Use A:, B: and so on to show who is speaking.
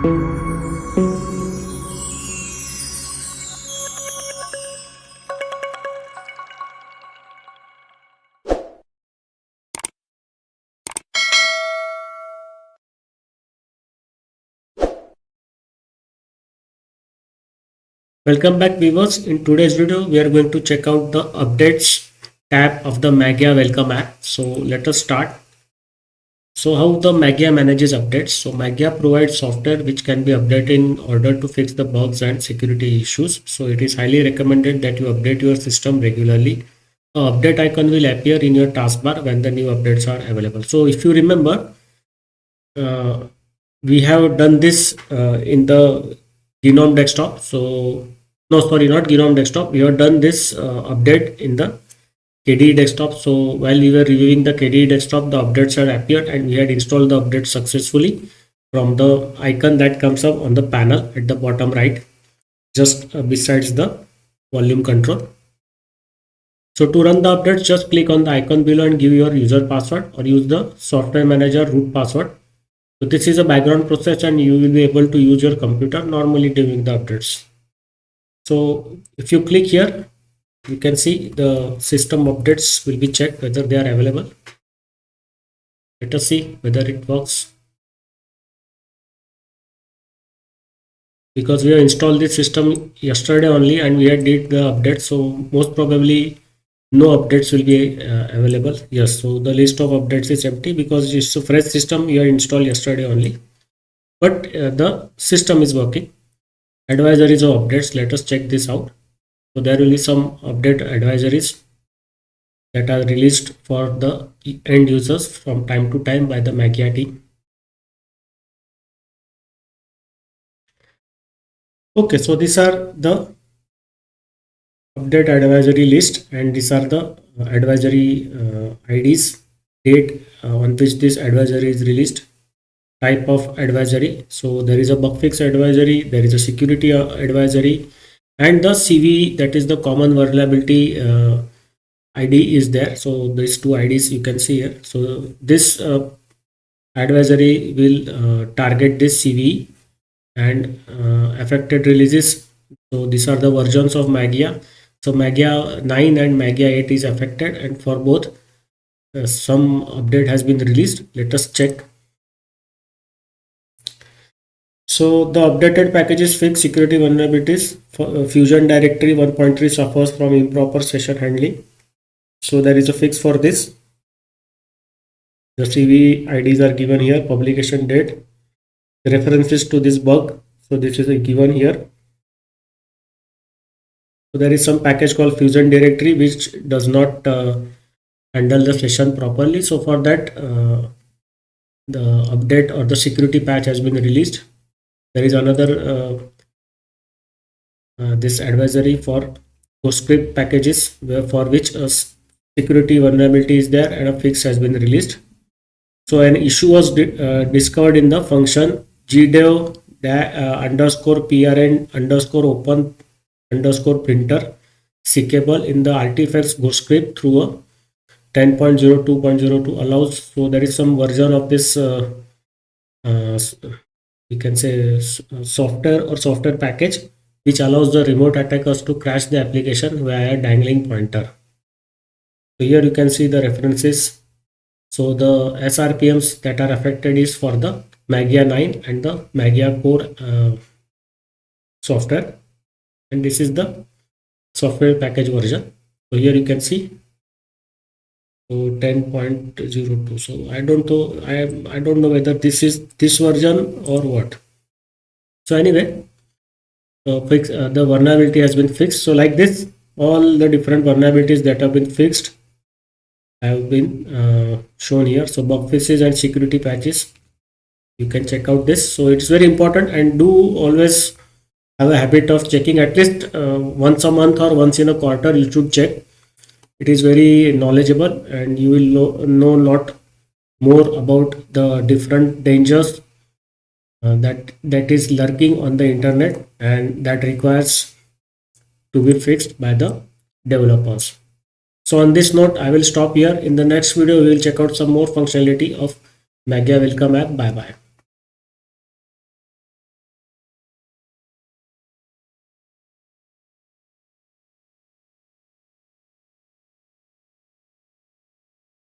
A: Welcome back viewers. In today's video, we are going to check out the updates tab of the Mageia welcome app. So let us start. So how the Mageia manages updates. So Mageia provides software which can be updated in order to fix the bugs and security issues. So it is highly recommended that you update your system regularly. The update icon will appear in your taskbar when the new updates are available. So if you remember, we have done this in the Genome desktop. So no, sorry, not Genome desktop. We have done this update in the KDE desktop. So while we were reviewing the KDE desktop, the updates had appeared and we had installed the update successfully from the icon that comes up on the panel at the bottom right, just besides the volume control. So to run the updates, just click on the icon below and give your user password or use the software manager root password. So this is a background process and you will be able to use your computer normally during the updates. So if you click here, you can see the system updates will be checked whether they are available. Let us see whether it works. Because we have installed this system yesterday only and we had did the update, so most probably no updates will be available. Yes, so the list of updates is empty because it's a fresh system you installed yesterday only, but the system is working. Advisories of updates, let us check this out. So there will be some update advisories that are released for the end users from time to time by the Mageia team. Okay, so these are the update advisory list and these are the advisory IDs, date on which this advisory is released, type of advisory. So there is a bug fix advisory, there is a security advisory, and the CV, that is the common vulnerability ID is there. So these two IDs you can see here. So this advisory will target this CV and affected releases. So these are the versions of Mageia. So Mageia 9 and Mageia 8 is affected, and for both some update has been released. Let us check. So the updated packages fix security vulnerabilities. Fusion Directory 1.3 suffers from improper session handling. So there is a fix for this. The CV IDs are given here, publication date, references to this bug. So this is given here. So there is some package called Fusion Directory which does not handle the session properly. So for that, the update or the security patch has been released. There is another this advisory for script packages for which a security vulnerability is there and a fix has been released. So an issue was discovered in the function gdev underscore prn underscore open underscore printer seekable in the artifacts go script through a 10.02.02 allows. So there is some version of this you can say software or software package which allows the remote attackers to crash the application via a dangling pointer. So here you can see the references. So the SRPMs that are affected is for the Mageia 9 and the Mageia core software, and this is the software package version. So here you can see, so 10.02. so I don't know whether this is this version or what. So anyway, the vulnerability has been fixed. So like this, all the different vulnerabilities that have been fixed have been shown here. So bug fixes and security patches, you can check out this. So it's very important, and do always have a habit of checking at least once a month or once in a quarter. You should check. It is very knowledgeable and you will know a lot more about the different dangers that is lurking on the internet and that requires to be fixed by the developers. So on this note, I will stop here. In the next video, we will check out some more functionality of Mageia welcome app. Bye bye.